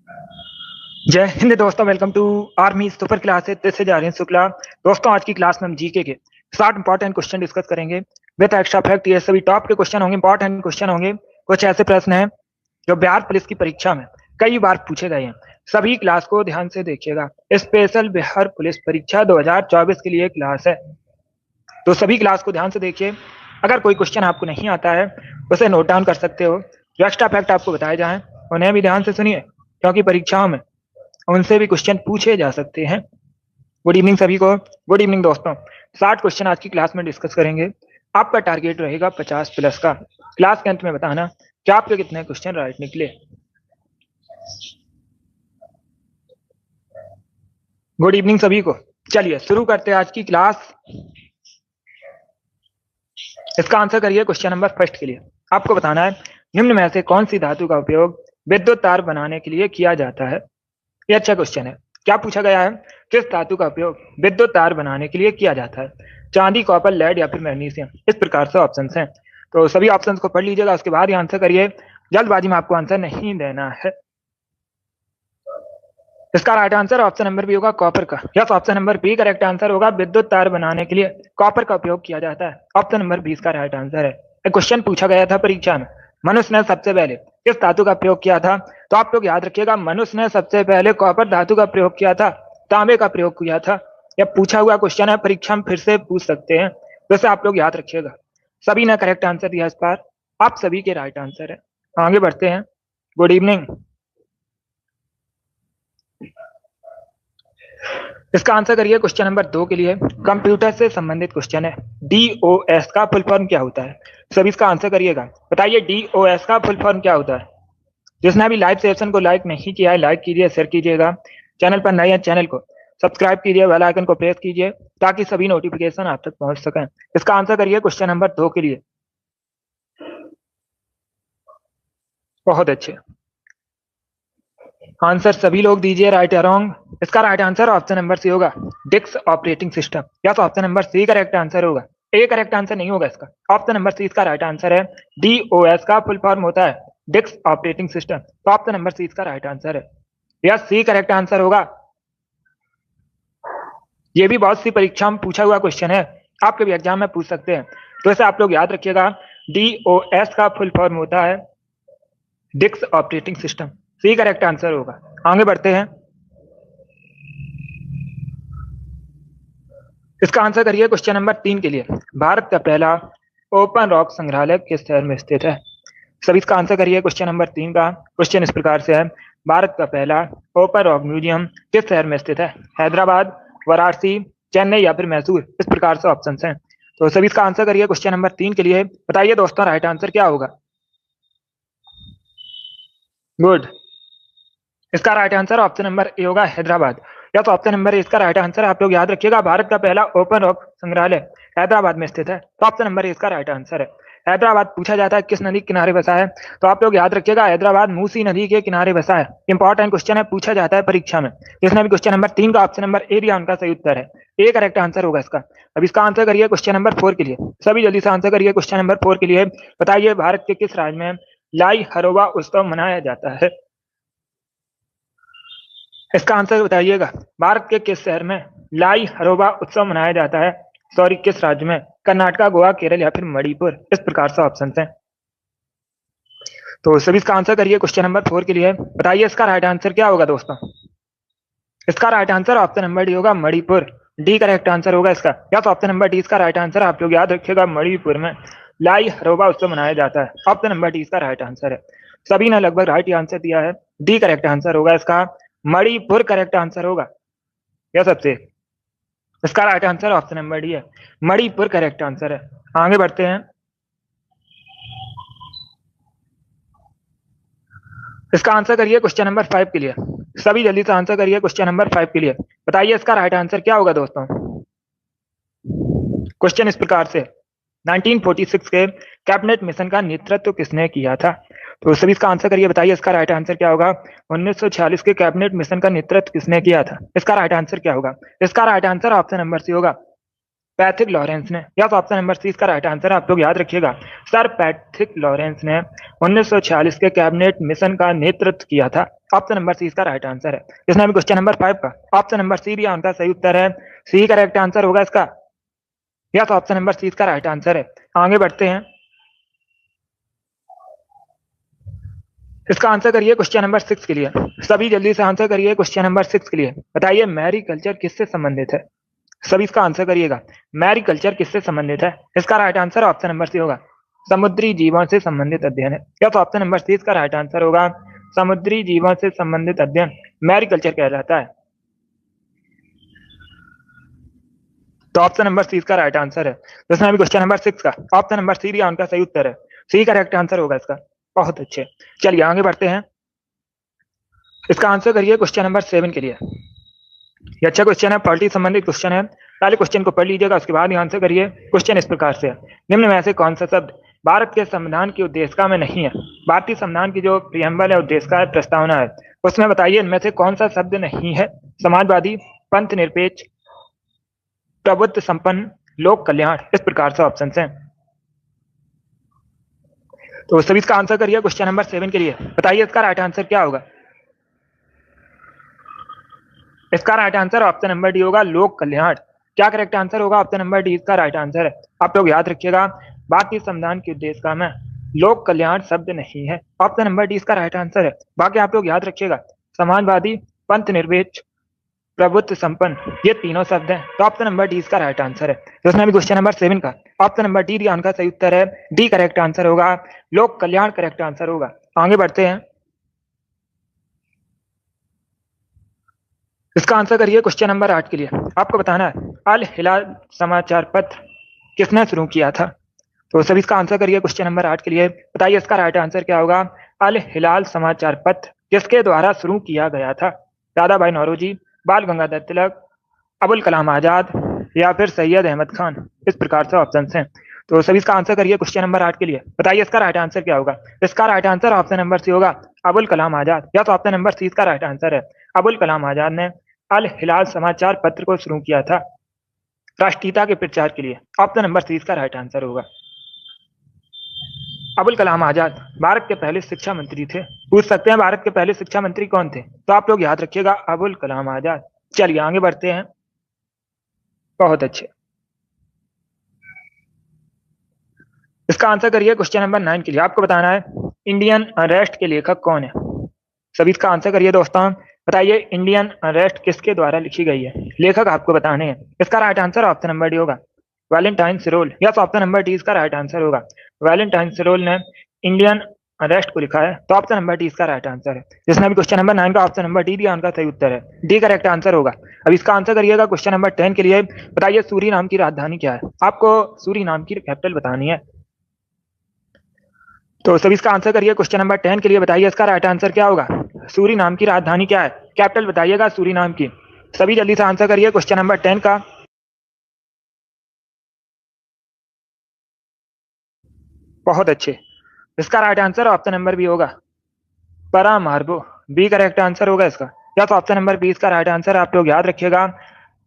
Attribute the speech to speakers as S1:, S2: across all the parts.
S1: जय हिंद दोस्तों, welcome to Army Super Classes. This is Aryan Shukla. दोस्तों, आज की क्लास में हम जीके के 60 इंपॉर्टेंट क्वेश्चन डिस्कस करेंगे विद एक्स्ट्रा फैक्ट। ये सभी टॉप के क्वेश्चन होंगे, इंपॉर्टेंट क्वेश्चन होंगे। कुछ ऐसे प्रश्न हैं जो बिहार पुलिस की परीक्षा में कई बार पूछे गए हैं। सभी क्लास को ध्यान से देखिएगा। स्पेशल बिहार पुलिस परीक्षा 2024 के लिए क्लास है, तो सभी क्लास को ध्यान से देखिए। अगर कोई क्वेश्चन आपको नहीं आता है उसे नोट डाउन कर सकते हो। जो एक्स्ट्रा फैक्ट आपको बताए जाएं उन्हें भी ध्यान से सुनिए, क्योंकि परीक्षाओं में उनसे भी क्वेश्चन पूछे जा सकते हैं। गुड इवनिंग सभी को। गुड इवनिंग दोस्तों। 60 क्वेश्चन आज की क्लास में डिस्कस करेंगे। आपका टारगेट रहेगा 50 प्लस का। क्लास के अंत में बताना कि आपके कितने क्वेश्चन राइट निकले। गुड इवनिंग सभी को। चलिए शुरू करते हैं आज की क्लास। इसका आंसर करिए क्वेश्चन नंबर फर्स्ट के लिए। आपको बताना है निम्न में से कौन सी धातु का उपयोग विद्युत तार बनाने के लिए किया जाता है। ये अच्छा क्वेश्चन है। क्या पूछा गया है? किस धातु का उपयोग विद्युत तार बनाने के लिए किया जाता है? चांदी, कॉपर, लेड या फिर मैग्नीशियम। इस प्रकार से ऑप्शन हैं, तो सभी ऑप्शंस को पढ़ लीजिएगा, उसके बाद ही आंसर करिए। जल्दबाजी में आपको आंसर नहीं देना है। इसका right answer option number B होगा, कॉपर का। Yes, option number B correct answer होगा। विद्युत तार बनाने के लिए कॉपर का उपयोग किया जाता है। ऑप्शन नंबर बी इसका राइट आंसर है। एक क्वेश्चन पूछा गया था परीक्षा में, मनुष्य ने सबसे पहले किस धातु का प्रयोग किया था? तो आप लोग याद रखिएगा, मनुष्य ने सबसे पहले कॉपर धातु का प्रयोग किया था, तांबे का प्रयोग किया था। यह पूछा हुआ क्वेश्चन है, परीक्षा में फिर से पूछ सकते हैं, वैसे आप लोग याद रखिएगा। सभी ने करेक्ट आंसर दिया इस बार, आप सभी के राइट आंसर है। आगे बढ़ते हैं। Good evening. इसका आंसर करिए क्वेश्चन नंबर 2 के लिए। कंप्यूटर से संबंधित क्वेश्चन है। डीओएस का फुल फॉर्म क्या होता है? सभी इसका आंसर करिएगा। बताइए डीओएस का फुल फॉर्म क्या होता है? जिसने अभी लाइव सेशन को लाइक नहीं किया है, लाइक कीजिए, शेयर कीजिएगा। चैनल पर नए हैं, चैनल को सब्सक्राइब कीजिए, बेल आइकन को प्रेस कीजिए ताकि सभी नोटिफिकेशन आप तक पहुंच सकें। इसका आंसर करिए क्वेश्चन नंबर 2 के लिए। बहुत अच्छे आंसर सभी लोग दीजिए, राइट या रॉन्ग। इसका right answer option number C होगा, डिक्स ऑपरेटिंग सिस्टम। या तो option number C correct answer होगा, ए करेक्ट आंसर नहीं होगा इसका। ऑप्शन नंबर सी इसका राइट आंसर है। डीओएस का फुल फॉर्म होता है डिक्स ऑपरेटिंग सिस्टम, तो ऑप्शन नंबर सी इसका राइट आंसर है। या सी करेक्ट आंसर होगा। ये भी बहुत सी परीक्षा में पूछा हुआ क्वेश्चन है, आपके भी एग्जाम में पूछ सकते हैं, तो इसे आप लोग याद रखिएगा। डीओएस का फुल फॉर्म होता है डिक्स operating system, C correct answer होगा। आगे बढ़ते हैं। इसका आंसर करिए क्वेश्चन नंबर 3 के लिए। भारत का पहला ओपन रॉक संग्रहालय किस शहर में स्थित है? सभी इसका आंसर करिए क्वेश्चन नंबर 3 का। क्वेश्चन इस प्रकार से है, भारत का पहला ओपन रॉक म्यूजियम किस शहर में स्थित है? हैदराबाद, वाराणसी, चेन्नई या फिर मैसूर। इस प्रकार से ऑप्शन हैं, तो सभी इसका आंसर करिए क्वेश्चन नंबर 3 के लिए। बताइए दोस्तों राइट आंसर क्या होगा? गुड। इसका right answer option number A होगा, हैदराबाद। या तो ऑप्शन नंबर ए इसका राइट आंसर। आप लोग याद रखिएगा, भारत का पहला ओपन रॉक संग्रहालय हैदराबाद में स्थित है, तो ऑप्शन नंबर ए इसका राइट आंसर है। हैदराबाद पूछा जाता है किस नदी के किनारे बसा है, तो आप लोग याद रखिएगा हैदराबाद मूसी नदी के किनारे बसा है। इंपॉर्टेंट क्वेश्चन है, पूछा जाता है परीक्षा में। जिसने भी क्वेश्चन नंबर 3 का ऑप्शन नंबर ए दिया उनका सही उत्तर है, ए करेक्ट आंसर होगा इसका। अब इसका आंसर करिए क्वेश्चन नंबर 4 के लिए। सभी जल्दी से आंसर करिए क्वेश्चन नंबर 4 के लिए। बताइए भारत के किस राज्य में लाई हरोबा उत्सव मनाया जाता है? इसका आंसर बताइएगा। भारत के किस शहर में लाई हरोबा उत्सव मनाया जाता है? सॉरी, किस राज्य में? कर्नाटका, गोवा, केरल या फिर मणिपुर। इस प्रकार से ऑप्शन हैं, तो सभी इसका आंसर करिए क्वेश्चन नंबर 4 के लिए। बताइए इसका राइट आंसर क्या होगा दोस्तों? इसका right answer option number D होगा, मणिपुर। डी करेक्ट आंसर होगा इसका। या तो ऑप्शन नंबर डी इसका राइट आंसर। आप लोग याद रखिएगा, मणिपुर में लाई हरोबा उत्सव मनाया जाता है। ऑप्शन नंबर डी इसका राइट आंसर है। सभी ने लगभग राइट आंसर दिया है, डी करेक्ट आंसर होगा इसका। मणिपुर करेक्ट आंसर होगा। यह सबसे इसका right answer option number D है, मणिपुर करेक्ट आंसर है। आगे बढ़ते हैं। इसका आंसर करिए क्वेश्चन नंबर 5 के लिए। सभी जल्दी से आंसर करिए क्वेश्चन नंबर 5 के लिए। बताइए इसका राइट आंसर क्या होगा दोस्तों? क्वेश्चन इस प्रकार से, 1946 के कैबिनेट मिशन का नेतृत्व किसने किया था? तो सभी इसका आंसर करिए। बताइए इसका राइट आंसर क्या होगा? 1946 के कैबिनेट मिशन का नेतृत्व किसने किया था? इसका राइट आंसर क्या होगा? इसका right answer option number C होगा, पैथिक लॉरेंस ने। या तो ऑप्शन नंबर सी इसका राइट आंसर। आप लोग याद रखिएगा, सर पैथिक लॉरेंस ने 1946 के कैबिनेट मिशन का नेतृत्व किया था। ऑप्शन नंबर सी इसका राइट आंसर है। इसमें अभी क्वेश्चन नंबर 5 का ऑप्शन नंबर सी भी उनका सही उत्तर है। सी करेक्ट आंसर होगा इसका, या तो ऑप्शन नंबर सी इसका राइट आंसर है। आगे बढ़ते हैं, इसका आंसर करिए क्वेश्चन नंबर 6 के लिए। सभी जल्दी से आंसर करिए क्वेश्चन नंबर 6 के लिए। बताइए मैरी कल्चर किससे संबंधित है? सभी इसका आंसर करिएगा। मैरी कल्चर किससे संबंधित है? इसका right answer option number C होगा, समुद्री जीवों से संबंधित अध्ययन है। या तो ऑप्शन नंबर सी इसका राइट आंसर होगा, समुद्री जीवों से संबंधित अध्ययन मैरी कल्चर कहलाता है। तो ऑप्शन नंबर सी इसका राइट आंसर है। जिसमें अभी क्वेश्चन नंबर 6 का ऑप्शन नंबर सी उनका सही उत्तर है। सी करेक्ट आंसर होगा इसका। बहुत अच्छे, चलिए आगे बढ़ते हैं। इसका आंसर करिए क्वेश्चन नंबर 7 के लिए। ये अच्छा क्वेश्चन है, पॉलिटी संबंधित क्वेश्चन है। पहले क्वेश्चन को पढ़ लीजिएगा, उसके बाद ही आंसर करिए। क्वेश्चन इस प्रकार से है, निम्न में से कौन सा शब्द भारत के संविधान की उद्देशिका में नहीं है? भारतीय संविधान की जो प्रियम्बल है, उद्देशिका है, प्रस्तावना है, उसमें बताइए इनमें से कौन सा शब्द नहीं है? समाजवादी, पंथ निरपेक्ष, प्रभुत्व संपन्न, लोक कल्याण, इस प्रकार से ऑप्शन है। तो सभी इसका आंसर करिए क्वेश्चन नंबर 7 के लिए। बताइए इसका राइट आंसर क्या होगा? इसका right answer option number D होगा, लोक कल्याण। क्या करेक्ट आंसर होगा? ऑप्शन नंबर डी इसका राइट आंसर है। आप लोग याद रखिएगा, भारतीय संविधान की उद्देशिका में लोक कल्याण शब्द नहीं है। ऑप्शन नंबर डी इसका राइट आंसर है। बाकी आप लोग याद रखिएगा, समाजवादी, पंथ निरपेक्ष, प्रभुत्व संपन्न, ये तीनों शब्द हैं। तो ऑप्शन नंबर डी इसका राइट आंसर है। तो इसमें अभी क्वेश्चन नंबर 7 का ऑप्शन नंबर डी आंसर सही उत्तर है। डी करेक्ट आंसर होगा, लोक कल्याण करेक्ट आंसर होगा। आगे बढ़ते हैं, इसका आंसर करिए क्वेश्चन नंबर 8 के लिए। आपको बताना है अल हिलाल समाचार पत्र किसने शुरू किया था? तो सभी इसका आंसर करिए क्वेश्चन नंबर 8 के लिए। बताइए इसका राइट आंसर क्या होगा? अल हिलाल समाचार पत्र किसके द्वारा शुरू किया गया था? दादा भाई नौरोजी, बाल गंगाधर तिलक, अबुल कलाम आजाद, या फिर सैयद अहमद खान, इस प्रकार से ऑप्शन हैं। तो सभी इसका आंसर करिए क्वेश्चन नंबर 8 के लिए। बताइए इसका राइट आंसर क्या होगा? इसका right answer option number C होगा, अबुल कलाम आजाद। या तो ऑप्शन नंबर सी इसका राइट आंसर है। अबुल कलाम आजाद ने अल हिलाल समाचार पत्र को शुरू किया था राष्ट्रीयता के प्रचार के लिए। ऑप्शन नंबर सी इसका राइट आंसर होगा। अबुल कलाम आजाद भारत के पहले शिक्षा मंत्री थे। पूछ सकते हैं भारत के पहले शिक्षा मंत्री कौन थे? तो आप लोग याद रखिएगा, अबुल कलाम आजाद। चलिए आगे बढ़ते हैं। बहुत अच्छे, इसका आंसर करिए क्वेश्चन नंबर 9 के लिए। आपको बताना है इंडियन अनरेस्ट के लेखक कौन है? सभी इसका आंसर करिए दोस्तों। बताइए इंडियन अनरेस्ट किसके द्वारा लिखी गई है? लेखक आपको बताने हैं। इसका right answer option number D होगा, वैलेंटाइन सिरोल। या तो ऑप्शन नंबर डी इसका राइट आंसर होगा, वैलेंटाइन सिरोल ने इंडियन अरेस्ट को लिखा है। तो ऑप्शन नंबर डी इसका राइट आंसर है। जिसने भी क्वेश्चन नंबर 9 का ऑप्शन नंबर डी दिया, उनका सही उत्तर है। डी करेक्ट आंसर होगा। अब इसका आंसर करिएगा क्वेश्चन नंबर 10 के लिए। बताइए सूरी नाम की राजधानी क्या है? आपको सूरी नाम की कैपिटल बतानी है। तो सभी इसका आंसर करिए क्वेश्चन नंबर 10 के लिए। बताइए इसका राइट आंसर क्या होगा? सूरी नाम की राजधानी क्या है? कैपिटल बताइएगा सूरी नाम की। सभी जल्दी से आंसर करिए क्वेश्चन नंबर 10 का। बहुत अच्छे, इसका right answer option number B होगा, परामार्बो। बी करेक्ट आंसर होगा इसका। या तो ऑप्शन नंबर बी इसका राइट आंसर। आप लोग याद रखिएगा,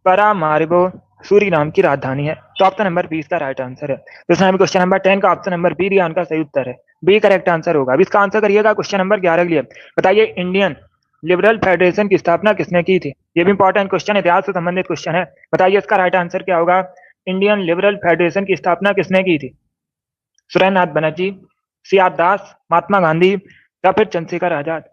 S1: परामार्बो सूरीनाम की राजधानी है। तो ऑप्शन नंबर बी इसका राइट आंसर है। तो इसमें क्वेश्चन नंबर 10 का ऑप्शन नंबर बी दिया, उनका सही उत्तर है। बी करेक्ट आंसर होगा। अब इसका आंसर करिएगा क्वेश्चन नंबर 11 के लिए। बताइए इंडियन लिबरल फेडरेशन की स्थापना किसने की थी? ये भी इंपॉर्टेंट क्वेश्चन, इतिहास से संबंधित क्वेश्चन है। बताइए इसका राइट आंसर क्या होगा? इंडियन लिबरल फेडरेशन की स्थापना किसने की थी? सुरेंद्रनाथ बनर्जी, सियाद दास, महात्मा गांधी, या फिर चंद्रशेखर आजाद।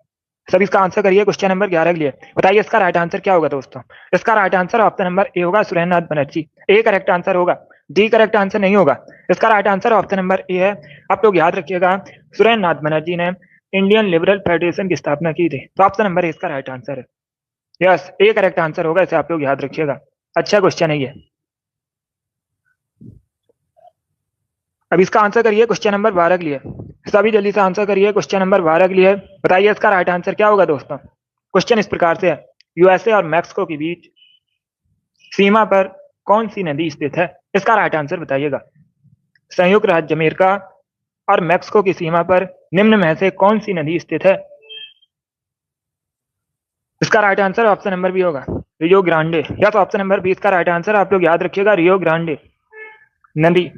S1: सभी इसका आंसर करिए क्वेश्चन नंबर 11 के लिए। बताइए इसका राइट आंसर क्या होगा दोस्तों? इसका right answer option number A होगा, Surendranath Banerjee. A correct answer होगा, डी करेक्ट आंसर नहीं होगा। इसका right answer option number A है। आप लोग याद रखिएगा, सुरेंद्रनाथ बनर्जी ने इंडियन लिबरल फेडरेशन की स्थापना की थी। तो ऑप्शन नंबर ए इसका राइट आंसर है। यस, ए करेक्ट आंसर होगा, इसे आप लोग याद रखिएगा। अच्छा क्वेश्चन है ये। अब इसका आंसर करिए क्वेश्चन नंबर 12 के लिए। सभी जल्दी से आंसर करिए क्वेश्चन नंबर 12 के लिए। बताइए इसका राइट आंसर क्या होगा दोस्तों? क्वेश्चन इस प्रकार से है, यूएसए और मैक्सिको के बीच सीमा पर कौन सी नदी स्थित है? इसका राइट आंसर बताइएगा। संयुक्त राज्य अमेरिका और मैक्सिको की सीमा पर निम्न में से कौन सी नदी स्थित है? इसका right answer option number B होगा, रियो ग्रांडे। या तो ऑप्शन नंबर बी इसका राइट आंसर। आप लोग याद रखिएगा, रियो ग्रांडे नदी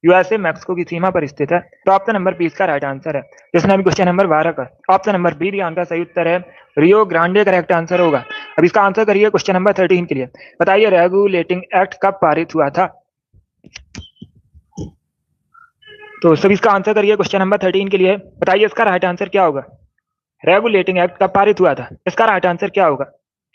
S1: यूएसए मैक्सिको की सीमा पर स्थित है। तो ऑप्शन नंबर बी इसका राइट आंसर है। जिसने अभी क्वेश्चन नंबर 12 का ऑप्शन नंबर बी दिया, उनका सही उत्तर है रियो ग्रांडे करेक्ट आंसर होगा। अब इसका आंसर करिए क्वेश्चन नंबर 13 के लिए। बताइए रेगुलेटिंग एक्ट कब पारित हुआ था? तो सभी इसका आंसर करिए क्वेश्चन नंबर 13 के लिए। बताइए इसका राइट आंसर क्या होगा? रेगुलेटिंग एक्ट कब पारित हुआ था? इसका राइट आंसर क्या होगा?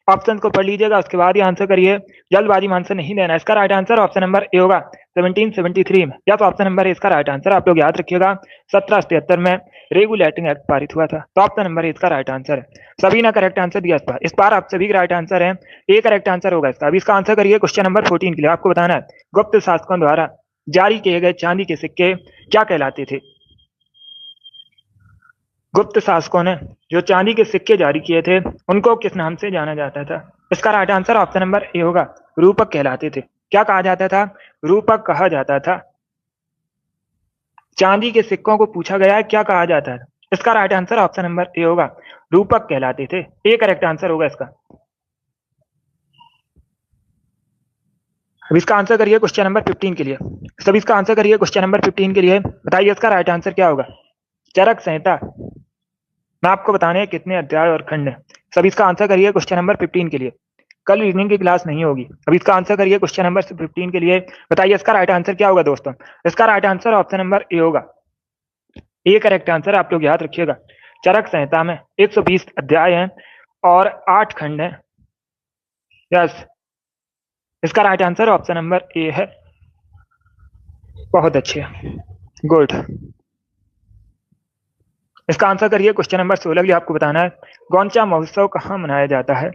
S1: ऑप्शन को पढ़ लीजिएगा, उसके बाद ही आंसर करिए। जल्दबाजी में आंसर नहीं देना। इसका right answer option number A होगा 1773 में, या तो ऑप्शन नंबर ए इसका राइट आंसर। आप लोग याद रखिएगा 1773 में रेगुलेटिंग एक्ट पारित हुआ था, तो ऑप्शन नंबर ए इसका राइट आंसर है। सभी ने करेक्ट आंसर दिया इस बार आप सभी का राइट आंसर है, ए करेक्ट आंसर होगा इसका। अब इसका आंसर करिए क्वेश्चन नंबर 14 के लिए। आपको बताना है गुप्त शासकों द्वारा जारी किए गए चांदी के सिक्के क्या कहलाते थे? गुप्त शासकों ने जो चांदी के सिक्के जारी किए थे उनको किस नाम से जाना जाता था? इसका right answer option number A होगा, रूपक कहलाते थे। क्या कहा जाता था? रूपक कहा जाता था। चांदी के सिक्कों को पूछा गया है क्या कहा जाता है? इसका right answer option number A होगा, रूपक कहलाते थे। ए करेक्ट आंसर होगा इसका। अब इसका आंसर करिए क्वेश्चन नंबर 15 के लिए। सब इसका आंसर करिए क्वेश्चन नंबर 15 के लिए। बताइए इसका राइट आंसर क्या होगा? चरक संहिता मैं आपको बताने हैं कितने अध्याय और खंड है। सब इसका आंसर करिए क्वेश्चन नंबर 15 के लिए। कल रीजनिंग की क्लास नहीं होगी। अब इसका आंसर करिए क्वेश्चन नंबर 15 के लिए। बताइए इसका राइट आंसर क्या होगा दोस्तों? इसका right answer option number A होगा, ए करेक्ट आंसर। आप लोग याद रखिएगा चरक संहिता में 120 अध्याय हैं और 8 खंड हैं। यस, इसका right answer option number A है। बहुत अच्छे, गुड। इसका आंसर करिए क्वेश्चन नंबर 16 के लिए। आपको बताना है गोंचा महोत्सव कहाँ मनाया जाता है?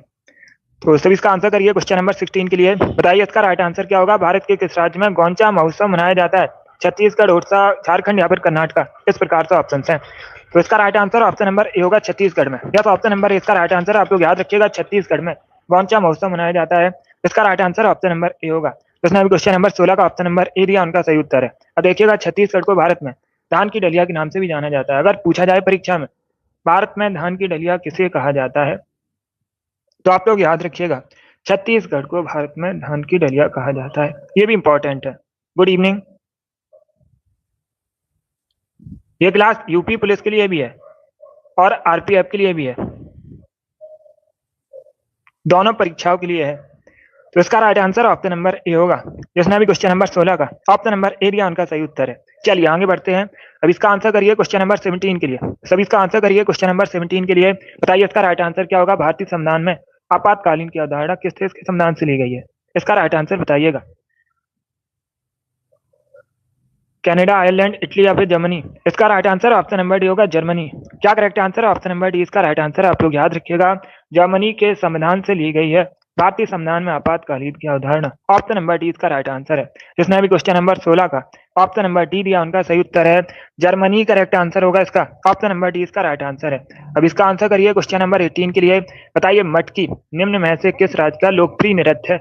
S1: तो सभी इसका आंसर करिए क्वेश्चन नंबर 16 के लिए। बताइए इसका राइट आंसर क्या होगा? भारत के किस राज्य में गोंचा महोत्सव मनाया जाता है? छत्तीसगढ़, उड़ीसा, झारखंड या फिर कर्नाटक? इस प्रकार से ऑप्शन है। तो इसका right answer option number A होगा, छत्तीसगढ़ में। या तो ऑप्शन नंबर ए इसका राइट आंसर। आप लोग याद रखिएगा छत्तीसगढ़ में गोंचा महोत्सव मनाया जाता है। इसका right answer option number A होगा। उसने अभी क्वेश्चन नंबर 16 का ऑप्शन नंबर ए दिया, उनका सही उत्तर है। अब देखिएगा छत्तीसगढ़ को भारत में धान की डलिया के नाम से भी जाना जाता है। अगर पूछा जाए परीक्षा में भारत में धान की डलिया किसे कहा जाता है, तो आप लोग याद रखिएगा छत्तीसगढ़ को भारत में धान की डलिया कहा जाता है। ये भी इंपॉर्टेंट है। Good evening. ये क्लास यूपी पुलिस के लिए भी है और आरपीएफ के लिए भी है, दोनों परीक्षाओं के लिए है। तो इसका right answer option number A होगा। जिसने अभी क्वेश्चन नंबर 16 का ऑप्शन नंबर ए दिया, उनका सही उत्तर है। चलिए आगे बढ़ते हैं। अब इसका आंसर करिए क्वेश्चन नंबर 17 के लिए। सभी इसका आंसर करिए क्वेश्चन नंबर 17 के लिए। बताइए इसका राइट आंसर क्या होगा? भारतीय संविधान में आपातकालीन की अवधारणा किस देश के संविधान से ली गई है? इसका राइट आंसर बताइएगा। कनाडा, आयरलैंड, इटली या फिर जर्मनी? इसका right answer option number D होगा, जर्मनी। क्या correct answer? Option number D इसका राइट आंसर। आप लोग याद रखिएगा जर्मनी के संविधान से ली गई है भारतीय संविधान में आपातकालीन की अवधारणा। ऑप्शन नंबर डी इसका राइट आंसर है। जिसने अभी क्वेश्चन नंबर 16 का ऑप्शन नंबर डी दिया, उनका सही उत्तर है जर्मनी। करेक्ट आंसर होगा इसका। ऑप्शन नंबर डी इसका राइट आंसर है। अब इसका आंसर करिए क्वेश्चन नंबर 18 के लिए। बताइए मटकी निम्न में से किस राज्य का लोकप्रिय नृत्य है?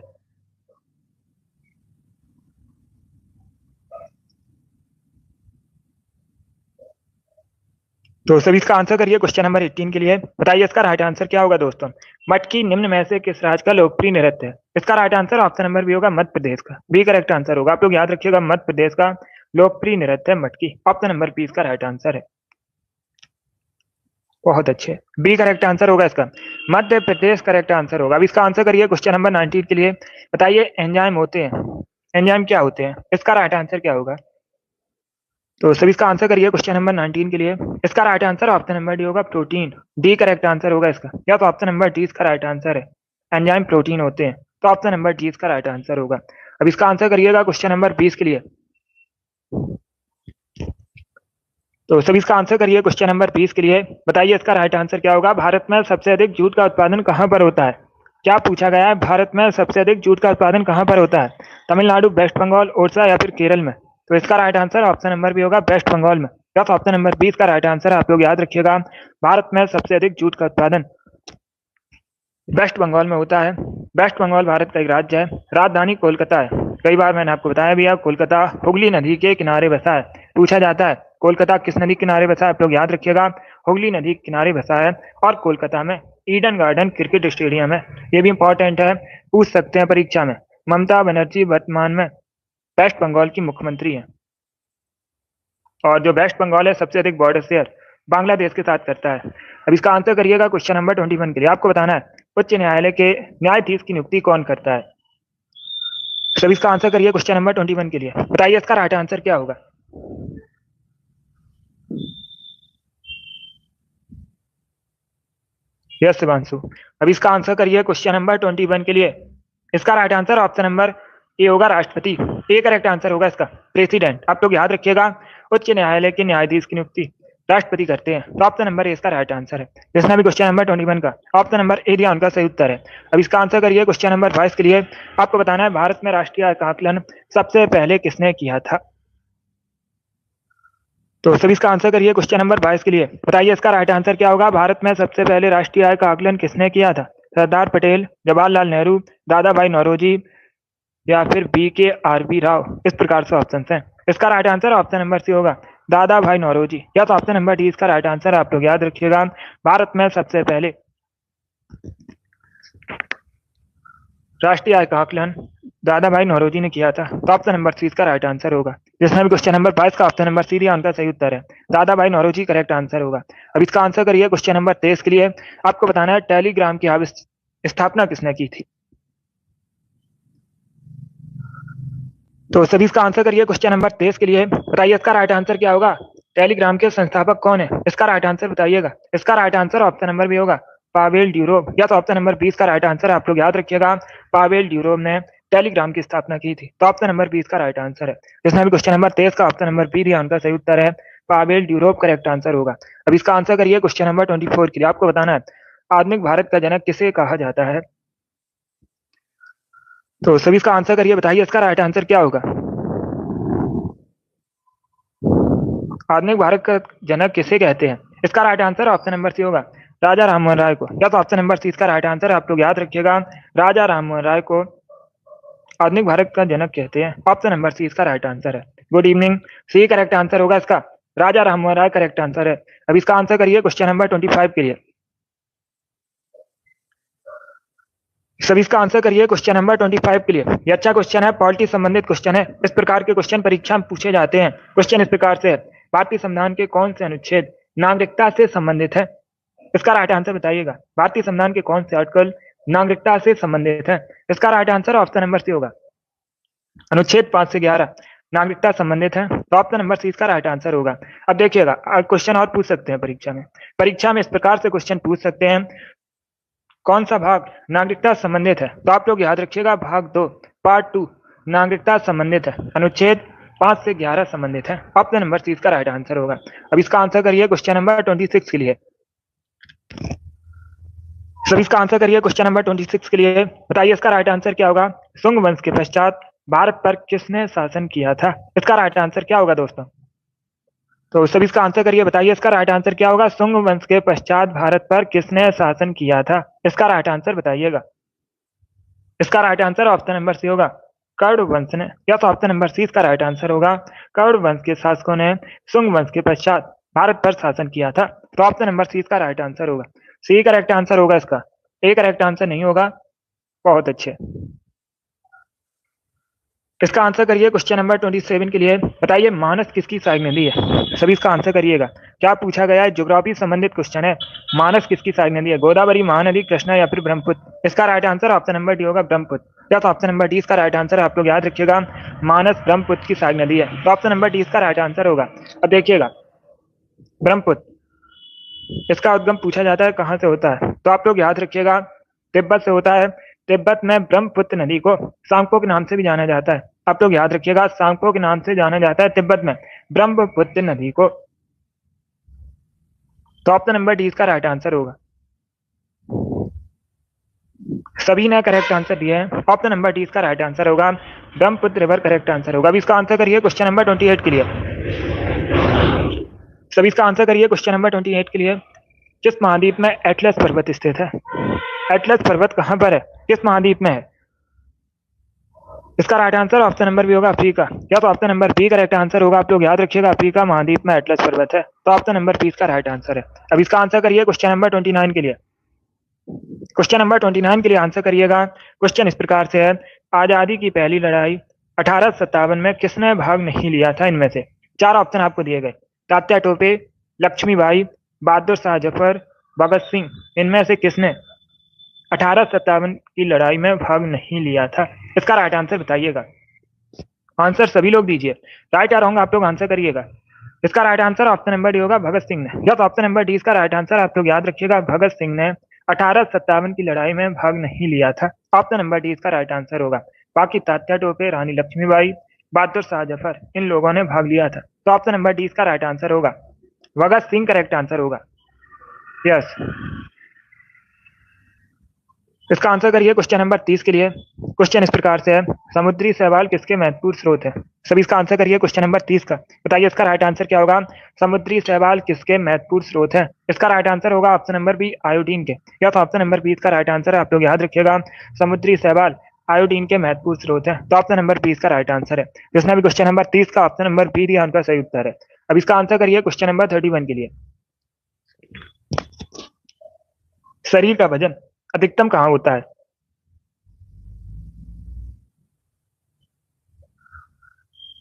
S1: तो सभी इसका आंसर करिए क्वेश्चन नंबर 18 के लिए। बताइए इसका राइट आंसर क्या होगा दोस्तों? मटकी निम्न में से किस राज्य का लोकप्रिय नृत्य है? इसका right answer option number B होगा, मध्य प्रदेश का। बी करेक्ट आंसर होगा। आप लोग याद रखिएगा मध्य प्रदेश का लोकप्रिय नृत्य है मटकी। ऑप्शन नंबर बी इसका राइट आंसर है। बहुत अच्छे, बी करेक्ट आंसर होगा इसका। मध्य प्रदेश करेक्ट आंसर होगा। अब इसका आंसर करिए क्वेश्चन नंबर 19 के लिए। बताइए एंजाइम होते हैं, एंजाइम क्या होते हैं? इसका राइट आंसर क्या होगा? तो सभी इसका आंसर करिए क्वेश्चन नंबर 19 के लिए। इसका right answer option number D होगा, प्रोटीन। डी करेक्ट आंसर होगा इसका। या तो ऑप्शन नंबर डी इसका राइट आंसर है, एंजाइम प्रोटीन होते हैं, तो ऑप्शन नंबर डी इसका राइट आंसर होगा। अब इसका आंसर करिएगा क्वेश्चन नंबर 20 के लिए। तो सभी इसका आंसर करिए क्वेश्चन नंबर 20 के लिए। बताइए इसका राइट आंसर क्या होगा? भारत में सबसे अधिक जूट का उत्पादन कहाँ पर होता है? क्या पूछा गया है? भारत में सबसे अधिक जूट का उत्पादन कहाँ पर होता है? तमिलनाडु, वेस्ट बंगाल, ओडिशा या फिर केरल में? तो इसका right answer option number B होगा, वेस्ट बंगाल में। या तो ऑप्शन नंबर 20 का राइट आंसर है। आप लोग याद रखिएगा भारत में सबसे अधिक जूट का उत्पादन वेस्ट बंगाल में होता है। वेस्ट बंगाल भारत का एक राज्य है। राजधानी कोलकाता है। कई बार मैंने आपको बताया भी है, कोलकाता हुगली नदी के किनारे बसा है। पूछा जाता है कोलकाता किस नदी के किनारे बसा है? आप लोग याद रखिएगा हुगली नदी के किनारे बसा है। और कोलकाता में ईडन गार्डन क्रिकेट स्टेडियम है। ये भी इंपॉर्टेंट है, पूछ सकते हैं परीक्षा में। ममता बनर्जी वर्तमान में वेस्ट बंगाल की मुख्यमंत्री है। और जो वेस्ट बंगाल है सबसे अधिक बॉर्डर शेयर बांग्लादेश के साथ करता है। अब इसका आंसर करिएगा क्वेश्चन नंबर 21 के लिए। आपको बताना है उच्च न्यायालय के न्यायाधीश की नियुक्ति कौन करता है। सभी इसका आंसर करिए क्वेश्चन नंबर 21 के लिए। बताइए इसका राइट आंसर क्या होगा। यस शिवांशु। अब इसका आंसर करिए क्वेश्चन नंबर 21 के लिए। इसका right answer option number A होगा, राष्ट्रपति। ए करेक्ट आंसर होगा इसका, प्रेसिडेंट। आप लोग याद रखिएगा उच्च न्यायालय के न्यायाधीश की नियुक्ति राष्ट्रपति करते हैं। तो ऑप्शन नंबर ए इसका राइट आंसर है। जिसने भी क्वेश्चन नंबर 21 का ऑप्शन नंबर ए दिया उनका सही उत्तर है। अब इसका आंसर करिए क्वेश्चन नंबर 22 के लिए। आपको बताना है भारत में राष्ट्रीय आय का आकलन सबसे पहले किसने किया था। तो सभी इसका आंसर करिए क्वेश्चन नंबर 22 के लिए। बताइए इसका राइट आंसर क्या होगा। भारत में सबसे पहले राष्ट्रीय आय का आकलन किसने किया था। सरदार पटेल, जवाहरलाल नेहरू, दादा भाई नौरोजी या फिर BKRB राव। इस प्रकार से ऑप्शन हैं। इसका right answer option number C होगा, दादा भाई नौरोजी। या तो ऑप्शन नंबर डी इसका राइट आंसर है। आप लोग याद रखिएगा भारत में सबसे पहले राष्ट्रीय आय का आकलन दादा भाई नौरोजी ने किया था। तो ऑप्शन नंबर सी इसका राइट आंसर होगा। जिसने भी क्वेश्चन नंबर 22 का ऑप्शन नंबर सी दिया उनका सही उत्तर है, दादा भाई नौरोजी करेक्ट आंसर होगा। अब इसका आंसर करिए क्वेश्चन नंबर 23 के लिए। आपको बताना है टेलीग्राम की स्थापना किसने की थी। तो सभी इसका आंसर करिए क्वेश्चन नंबर 23 के लिए। बताइए इसका राइट आंसर क्या होगा। टेलीग्राम के संस्थापक कौन है, इसका राइट आंसर बताइएगा। इसका right answer option number B होगा, पावेल ड्यूरोव। या तो ऑप्शन नंबर 20 का राइट आंसर आप लोग याद रखिएगा, पावेल ड्यूरोव ने टेलीग्राम की स्थापना की थी। तो ऑप्शन नंबर 20 का राइट आंसर है। जिसने भी क्वेश्चन नंबर 23 का ऑप्शन नंबर बी दिया उनका सही उत्तर है, पावेल ड्यूरोव करेक्ट आंसर होगा। अब इसका आंसर करिए क्वेश्चन नंबर 24 के लिए। आपको बताना है आधुनिक भारत का जनक किसे कहा जाता है। तो सभी इसका आंसर करिए। बताइए इसका राइट आंसर क्या होगा। आधुनिक भारत का जनक किसे कहते हैं। इसका right answer option number C होगा, राजा राममोहन राय को। या तो ऑप्शन नंबर सी इसका राइट आंसर आप लोग याद रखिएगा, राजा राममोहन राय को आधुनिक भारत का जनक कहते हैं। ऑप्शन नंबर सी इसका राइट आंसर है। Good evening. C correct answer होगा इसका, राजा राममोहन राय करेक्ट आंसर है। अब इसका आंसर करिए क्वेश्चन नंबर 25 के लिए। सभी इसका आंसर करिए क्वेश्चन नंबर 25 के लिए। ये अच्छा क्वेश्चन है, पॉलिटी संबंधित क्वेश्चन है। इस प्रकार के क्वेश्चन परीक्षा में पूछे जाते हैं। क्वेश्चन इस प्रकार से है, भारतीय संविधान के कौन से अनुच्छेद नागरिकता से संबंधित है। इसका राइट आंसर बताइएगा। भारतीय संविधान के कौन से आर्टिकल नागरिकता से संबंधित है। इसका right answer option number C होगा, अनुच्छेद 5 से 11 नागरिकता संबंधित है। तो ऑप्शन नंबर सी इसका राइट आंसर होगा। अब देखिएगा क्वेश्चन और पूछ सकते हैं परीक्षा में। परीक्षा में इस प्रकार से क्वेश्चन पूछ सकते हैं, कौन सा भाग नागरिकता संबंधित है। तो आप लोग याद रखिएगा भाग 2 पार्ट 2 नागरिकता संबंधित है, अनुच्छेद 5 से 11 संबंधित है। ऑप्शन नंबर सी इसका राइट आंसर होगा। अब इसका आंसर करिए क्वेश्चन नंबर 26 के लिए। सभी इसका आंसर करिए क्वेश्चन नंबर 26 के लिए। बताइए इसका राइट आंसर क्या होगा। शुंग वंश के पश्चात भारत पर किसने शासन किया था। इसका राइट आंसर क्या होगा दोस्तों। तो सभी इसका आंसर करिए। बताइए इसका राइट आंसर क्या होगा। शुंग वंश के पश्चात भारत पर किसने शासन किया था। इसका राइट आंसर बताइएगा। इसका right answer option number C होगा, कर्ण वंश ने। या तो ऑप्शन नंबर सी इसका राइट आंसर होगा, कर्ण वंश के शासकों ने शुंग वंश के पश्चात भारत पर शासन किया था। तो ऑप्शन नंबर सी इसका राइट आंसर होगा। सी करेक्ट आंसर होगा इसका, ए करेक्ट आंसर नहीं होगा। बहुत अच्छे। इसका आंसर करिए क्वेश्चन नंबर 27 के लिए। बताइए मानस किसकी सहायक नदी है। सभी इसका आंसर करिएगा। क्या पूछा गया है, ज्योग्राफी संबंधित क्वेश्चन है। मानस किसकी सहायक नदी है, गोदावरी, महानदी, कृष्णा या फिर ब्रह्मपुत्र। इसका right answer option number D होगा, ब्रह्मपुत्र। या तो ऑप्शन नंबर डी इसका राइट आंसर है। आप लोग याद रखिएगा मानस ब्रह्मपुत्र की सहायक नदी है। तो ऑप्शन नंबर डी इसका राइट आंसर होगा। अब देखिएगा ब्रह्मपुत्र, इसका उद्गम पूछा जाता है कहाँ से होता है। तो आप लोग याद रखिएगा तिब्बत से होता है। तिब्बत में ब्रह्मपुत्र नदी को सांगपो के नाम से भी जाना जाता है। आप लोग याद रखिएगा सांगपो के नाम से जाना जाता है तिब्बत में ब्रह्मपुत्र नदी को। तो ऑप्शन नंबर डी इसका राइट आंसर होगा। सभी ने करेक्ट आंसर दिए हैं। ऑप्शन नंबर डी इसका राइट आंसर होगा, ब्रह्मपुत्र रिवर करेक्ट आंसर होगा। अब इसका आंसर करिए क्वेश्चन नंबर 28 के लिए। सभी इसका आंसर करिए क्वेश्चन नंबर 28 के लिए। किस महाद्वीप में एटलस पर्वत स्थित है। एटलस पर्वत कहां पर है, किस महाद्वीप में है। इसका right answer option number B होगा, अफ्रीका। या तो option number B correct answer होगा। आप लोग याद रखिएगा अफ्रीका महाद्वीप में एटलस पर्वत है। तो ऑप्शन नंबर बी इसका राइट आंसर है। अब इसका आंसर करिए क्वेश्चन नंबर 29 के लिए। क्वेश्चन नंबर 29 के लिए आंसर करिएगा। क्वेश्चन इस प्रकार से है, आजादी की पहली लड़ाई 1857 में किसने भाग नहीं लिया था। इनमें से चार ऑप्शन आपको दिए गए, तात्या टोपे, लक्ष्मीबाई, बहादुर शाह जफर भगत सिंह, इनमें से किसने 1857 की लड़ाई में भाग नहीं लिया था? इसका राइट आंसर बताइएगा। आंसर सभी लोग दीजिए, राइट या रॉन्ग आप लोग आंसर करिएगा। इसका right answer option number D होगा, भगत सिंह ने। यस, ऑप्शन नंबर डी इसका राइट आंसर। आप लोग याद रखिएगा, भगत सिंह ने 1857 की लड़ाई में भाग नहीं लिया था। ऑप्शन नंबर डी इसका राइट आंसर होगा। बाकी तात्या टोपे, रानी लक्ष्मीबाई, बहादुर शाह जफर, इन लोगों ने भाग लिया था। तो ऑप्शन नंबर डी इसका राइट आंसर होगा। भगत सिंह करेक्ट आंसर होगा। यस, इसका आंसर करिए क्वेश्चन नंबर 30 के लिए। क्वेश्चन इस प्रकार से है, समुद्री शैवाल किसके महत्वपूर्ण स्रोत है? सभी इसका आंसर करिए क्वेश्चन नंबर 30 का। बताइए इसका राइट आंसर क्या होगा? समुद्री शैवाल किसके महत्वपूर्ण स्रोत है? इसका राइट आंसर होगा ऑप्शन नंबर बी, आयोडीन के। या तो ऑप्शन नंबर बी इसका राइट आंसर है। आप लोग याद रखिएगा, समुद्री शैवाल आयोडीन के महत्वपूर्ण स्रोत है। तो ऑप्शन नंबर बी इसका राइट आंसर है। जिसने भी क्वेश्चन नंबर 30 का ऑप्शन नंबर बी दिया, उनका सही उत्तर है। अब इसका आंसर करिए क्वेश्चन नंबर 31 के लिए। शरीर का वजन अधिकतम कहाँ होता है?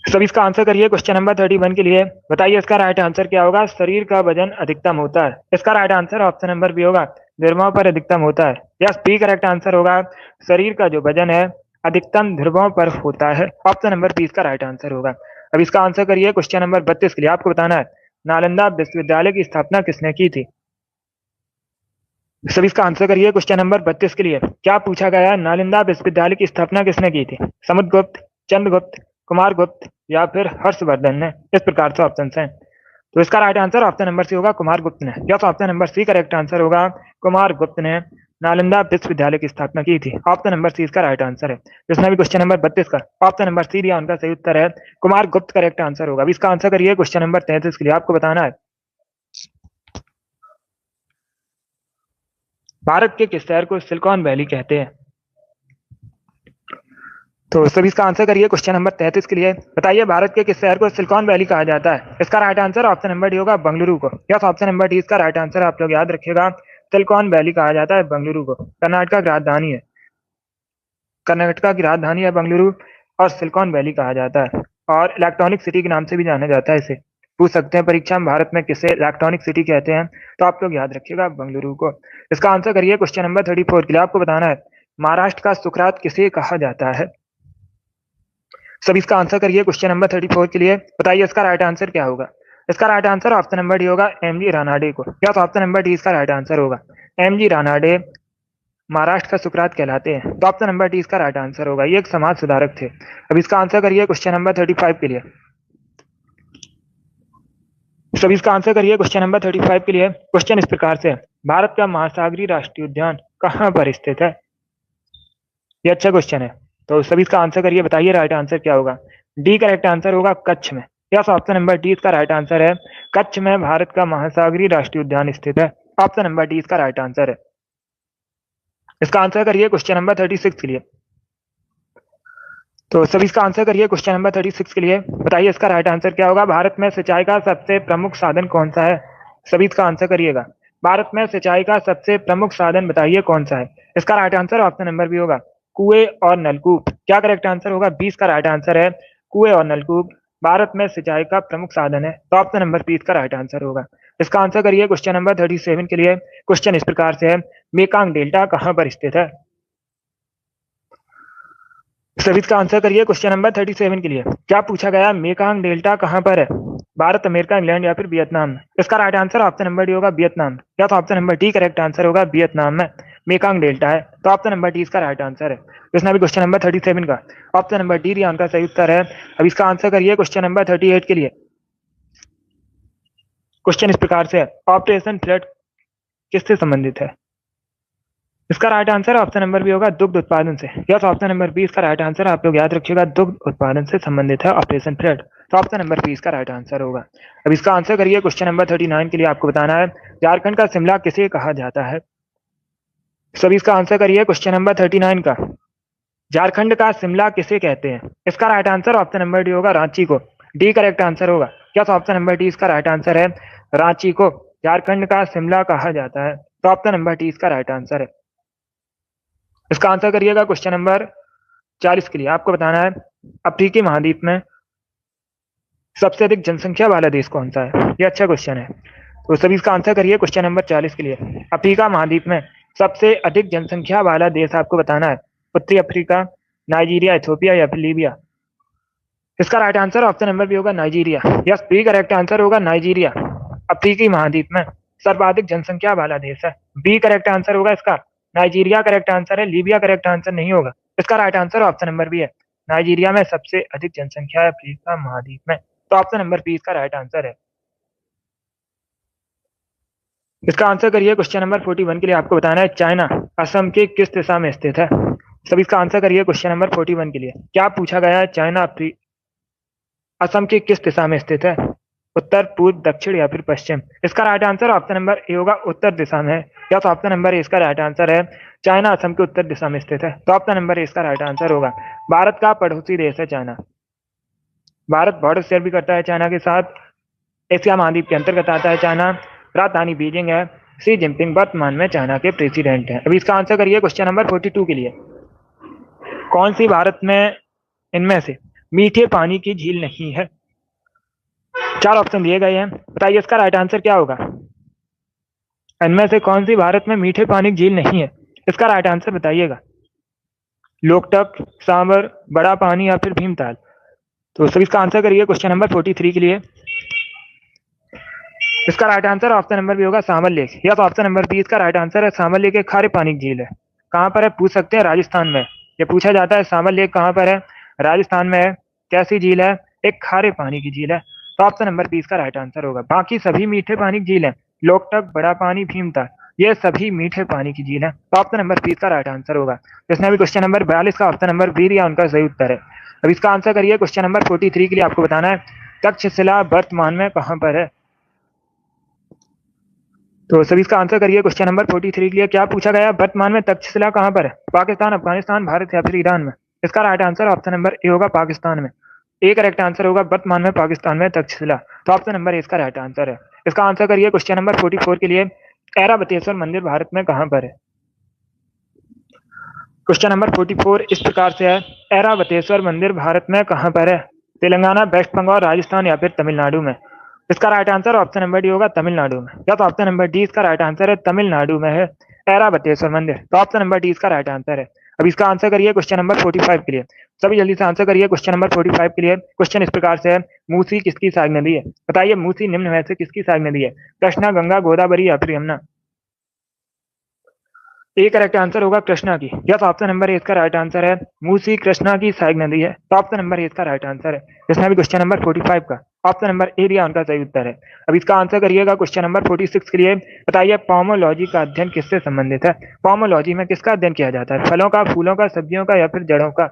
S1: सभी इसका आंसर करिए क्वेश्चन नंबर 31 के लिए। बताइए इसका राइट आंसर क्या होगा? शरीर का वजन अधिकतम होता है। इसका right answer option number B होगा, ध्रुवों पर अधिकतम होता है। यस, बी करेक्ट आंसर होगा। शरीर का जो वजन है अधिकतम ध्रुवों पर होता है। ऑप्शन नंबर बी इसका राइट आंसर होगा। अब इसका आंसर करिए क्वेश्चन नंबर 32 के लिए। आपको बताना है, नालंदा विश्वविद्यालय की स्थापना किसने की थी? सभी इसका आंसर करिए क्वेश्चन नंबर 32 के लिए। क्या पूछा गया है? नालंदा विश्वविद्यालय की स्थापना किसने की थी? समुद्रगुप्त, चंद्रगुप्त, कुमारगुप्त या फिर हर्षवर्धन ने? इस प्रकार से ऑप्शन है। तो इसका right answer option number C होगा, कुमारगुप्त ने। या तो option number C correct answer होगा, कुमारगुप्त ने नालंदा विश्वविद्यालय की स्थापना की थी। ऑप्शन नंबर सी इसका राइट आंसर है। जिसने भी क्वेश्चन नंबर 32 का ऑप्शन नंबर सी दिया, उनका सही उत्तर है कुमारगुप्त करेक्ट आंसर होगा। अब इसका आंसर करिए क्वेश्चन नंबर 33 के लिए। आपको बताना है, भारत के किस शहर को सिलिकॉन वैली कहते हैं? तो सभी इसका आंसर करिए क्वेश्चन नंबर 33 के लिए। बताइए भारत के किस शहर को सिलिकॉन वैली कहा जाता है? इसका right answer option number D होगा, बेंगलुरु को। यस, ऑप्शन नंबर डी इसका राइट आंसर। आप लोग याद रखिएगा, सिलिकॉन वैली कहा जाता है बेंगलुरु को। कर्नाटका की राजधानी है, कर्नाटका की राजधानी है बेंगलुरु, और सिलिकॉन वैली कहा जाता है। और इलेक्ट्रॉनिक सिटी के नाम से भी जाना जाता है इसे। पूछ सकते हैं परीक्षा में, भारत में किसे इलेक्ट्रॉनिक सिटी कहते हैं? तो आप लोग याद रखिएगा बेंगलुरु को। इसका आंसर करिए क्वेश्चन नंबर 34 के लिए। आपको बताना है, महाराष्ट्र का सुकरात किसे कहा जाता है? सभी इसका आंसर करिए क्वेश्चन नंबर 34 के लिए। बताइए इसका राइट आंसर क्या होगा? इसका right answer option number D होगा, एम जी रानाडे को। या तो ऑप्शन नंबर डी इसका राइट आंसर होगा। एम जी रानाडे महाराष्ट्र का सुकरात कहलाते हैं। तो ऑप्शन नंबर डी इसका राइट आंसर होगा। ये एक समाज सुधारक थे। अब इसका आंसर करिए क्वेश्चन नंबर 35 के लिए। सभी इसका आंसर करिए क्वेश्चन नंबर 35 के लिए। क्वेश्चन इस प्रकार से, भारत का महासागरीय राष्ट्रीय उद्यान कहाँ पर स्थित है? ये अच्छा क्वेश्चन है। तो सभी इसका आंसर करिए। बताइए राइट आंसर क्या होगा? डी करेक्ट आंसर होगा, कच्छ में। यस, ऑप्शन नंबर डी इसका राइट आंसर है। कच्छ में भारत का महासागरीय राष्ट्रीय उद्यान स्थित है। ऑप्शन नंबर डी इसका राइट आंसर है। इसका आंसर करिए क्वेश्चन नंबर 36 के लिए। तो सभी इसका आंसर करिए क्वेश्चन नंबर 36 के लिए। बताइए इसका राइट आंसर क्या होगा? भारत में सिंचाई का सबसे प्रमुख साधन कौन सा है? सभी इसका आंसर करिएगा। भारत में सिंचाई का सबसे प्रमुख साधन बताइए कौन सा है? इसका right answer option number B होगा, कुएं और नलकूप। क्या करेक्ट आंसर होगा? 20 का राइट आंसर है, कुएं और नलकूप भारत में सिंचाई का प्रमुख साधन है। तो ऑप्शन नंबर 20 का राइट आंसर होगा। इसका आंसर करिए क्वेश्चन नंबर 37 के लिए। क्वेश्चन इस प्रकार से है, मेकांग डेल्टा कहाँ पर स्थित है? सभी इसका आंसर करिए क्वेश्चन नंबर 37 के लिए। क्या पूछा गया? मेकांग डेल्टा कहाँ पर है? भारत, अमेरिका, इंग्लैंड या फिर वियतनाम? इसका right answer option number D होगा, वियतनाम। या तो option number D correct answer होगा, वियतनाम में मेकांग डेल्टा है। तो ऑप्शन नंबर डी इसका राइट आंसर है। इसने भी क्वेश्चन नंबर 37 का ऑप्शन नंबर डी दिया, उनका सही उत्तर है। अब इसका आंसर करिए क्वेश्चन नंबर 38 के लिए। क्वेश्चन इस प्रकार से है, ऑपरेशन फ्लड किससे संबंधित है? इसका right answer option number B होगा, दुग्ध उत्पादन से। यस, ऑप्शन नंबर बी इसका राइट आंसर। आप लोग याद रखिएगा, दुग्ध उत्पादन से संबंधित है ऑपरेशन फ्लड। तो ऑप्शन नंबर बी इसका राइट आंसर होगा। अब इसका आंसर करिए क्वेश्चन नंबर 39 के लिए। आपको बताना है, झारखंड का शिमला किसे कहा जाता है? सभी इसका आंसर करिए क्वेश्चन नंबर 39 का, झारखंड का शिमला किसे कहते हैं? इसका right answer option number D होगा, रांची को। डी करेक्ट आंसर होगा। यस, ऑप्शन नंबर डी इसका राइट आंसर है, रांची को झारखंड का शिमला कहा जाता है। तो ऑप्शन नंबर डी इसका राइट आंसर है। इसका आंसर करिएगा क्वेश्चन नंबर 40 के लिए। आपको बताना है, अफ्रीकी महाद्वीप में सबसे अधिक जनसंख्या वाला देश कौन सा है? ये अच्छा क्वेश्चन है। तो सभी इसका आंसर करिए क्वेश्चन नंबर 40 के लिए। अफ्रीका महाद्वीप में सबसे अधिक जनसंख्या वाला देश आपको बताना है। उत्तरी अफ्रीका, नाइजीरिया, इथोपिया या फिर लीबिया। इसका right answer option number B होगा Nigeria. Yes, B correct answer होगा नाइजीरिया। अफ्रीकी महाद्वीप में सर्वाधिक जनसंख्या वाला देश है। बी करेक्ट आंसर होगा इसका। नाइजीरिया करेक्ट आंसर है, लीबिया करेक्ट आंसर नहीं होगा। इसका right answer option number B है। नाइजीरिया में सबसे अधिक जनसंख्या है अफ्रीका महाद्वीप में। तो ऑप्शन नंबर बी इसका राइट आंसर है। इसका आंसर करिए क्वेश्चन नंबर 41 के लिए। आपको बताना है चाइना असम के किस दिशा में स्थित है। सभी इसका आंसर करिए क्वेश्चन नंबर 41 के लिए। क्या पूछा गया है? चाइना असम के किस दिशा में स्थित है? उत्तर, पूर्व, दक्षिण या फिर पश्चिम। इसका right answer option number A होगा, उत्तर दिशा में है। या तो ऑप्शन नंबर ए इसका राइट आंसर है। चाइना असम के उत्तर दिशा में स्थित है, तो ऑप्शन नंबर ए इसका राइट आंसर होगा। भारत का पड़ोसी देश है चाइना। भारत बॉर्डर शेयर भी करता है चाइना के साथ। एशिया महाद्वीप के अंतर्गत आता है चाइना। राजधानी बीजिंग है। शी जिनपिंग वर्तमान में चाइना के प्रेसिडेंट हैं। अभी इसका आंसर करिए क्वेश्चन नंबर 42 के लिए। कौन सी भारत में इनमें से मीठे पानी की झील नहीं है? 4 ऑप्शन दिए गए हैं, बताइए इसका राइट आंसर क्या होगा। इनमें से कौन सी भारत में मीठे पानी की झील नहीं है? इसका राइट आंसर बताइएगा। लोकटक, सांबर, बड़ा पानी या फिर भीमताल। तो सभी इसका आंसर करिए क्वेश्चन नंबर 43 के लिए। इसका right answer option number B होगा, सांबर लेक। या तो ऑप्शन नंबर बी इसका राइट आंसर है। सांबर लेक एक खारे पानी की झील है। कहाँ पर है पूछ सकते हैं, राजस्थान में। ये पूछा जाता है सांबर लेक कहाँ पर है? राजस्थान में है। कैसी झील है? एक खारे पानी की झील है। तो ऑप्शन नंबर बी इसका राइट आंसर होगा। बाकी सभी मीठे पानी की झील है। लोकटक, बड़ा पानी, भीमताल, ये सभी मीठे पानी की झील है। तो ऑप्शन नंबर बी इसका राइट आंसर होगा। जिसने भी क्वेश्चन नंबर 42 का ऑप्शन नंबर बी दिया उनका सही उत्तर है। अब इसका आंसर करिए क्वेश्चन नंबर 43 के लिए। आपको बताना है तक्षशिला वर्तमान में कहाँ पर है। तो सभी इसका आंसर करिए क्वेश्चन नंबर 43 के लिए। क्या पूछा गया? वर्तमान में तक्षशिला कहाँ पर है? पाकिस्तान, अफगानिस्तान, भारत या फिर ईरान में। इसका right answer option number A होगा, पाकिस्तान में। ए करेक्ट आंसर होगा, वर्तमान में पाकिस्तान में तक्षशिला। तो ऑप्शन नंबर ए इसका राइट आंसर है। इसका आंसर करिए क्वेश्चन नंबर 44 के लिए। ऐरावतेश्वर मंदिर भारत में कहाँ पर है? क्वेश्चन नंबर 44 इस प्रकार से है। ऐरावतेश्वर मंदिर भारत में कहाँ पर है? तेलंगाना, वेस्ट बंगाल, राजस्थान या फिर तमिलनाडु में। इसका right answer option number D होगा, तमिलनाडु में। या तो ऑप्शन नंबर डी इसका राइट आंसर है, तमिलनाडु में है ऐरावतेश्वर मंदिर। तो ऑप्शन नंबर डी इसका राइट आंसर है। अब इसका आंसर करिए क्वेश्चन नंबर 45 के लिए। सभी जल्दी से आंसर करिए क्वेश्चन नंबर 45 के लिए। क्वेश्चन इस प्रकार से है। मूसी किसकी सहायक नदी है? बताइए मूसी निम्न में से किसकी सहायक नदी है? कृष्णा, गंगा, गोदावरी या फिर यमुना। ए करेक्ट आंसर होगा कृष्णा की। यस, ऑप्शन नंबर ए इसका राइट आंसर है। मूसी कृष्णा की सहायक नदी है। तो ऑप्शन नंबर ए इसका राइट आंसर है। जिसमें भी क्वेश्चन नंबर 45 का ऑप्शन नंबर ए दिया उनका सही उत्तर है। अब इसका आंसर करिएगा क्वेश्चन नंबर 46 के लिए। बताइए पोमोलॉजी का अध्ययन किससे संबंधित है? पोमोलॉजी में किसका अध्ययन किया जाता है? फलों का, फूलों का, सब्जियों का या फिर जड़ों का।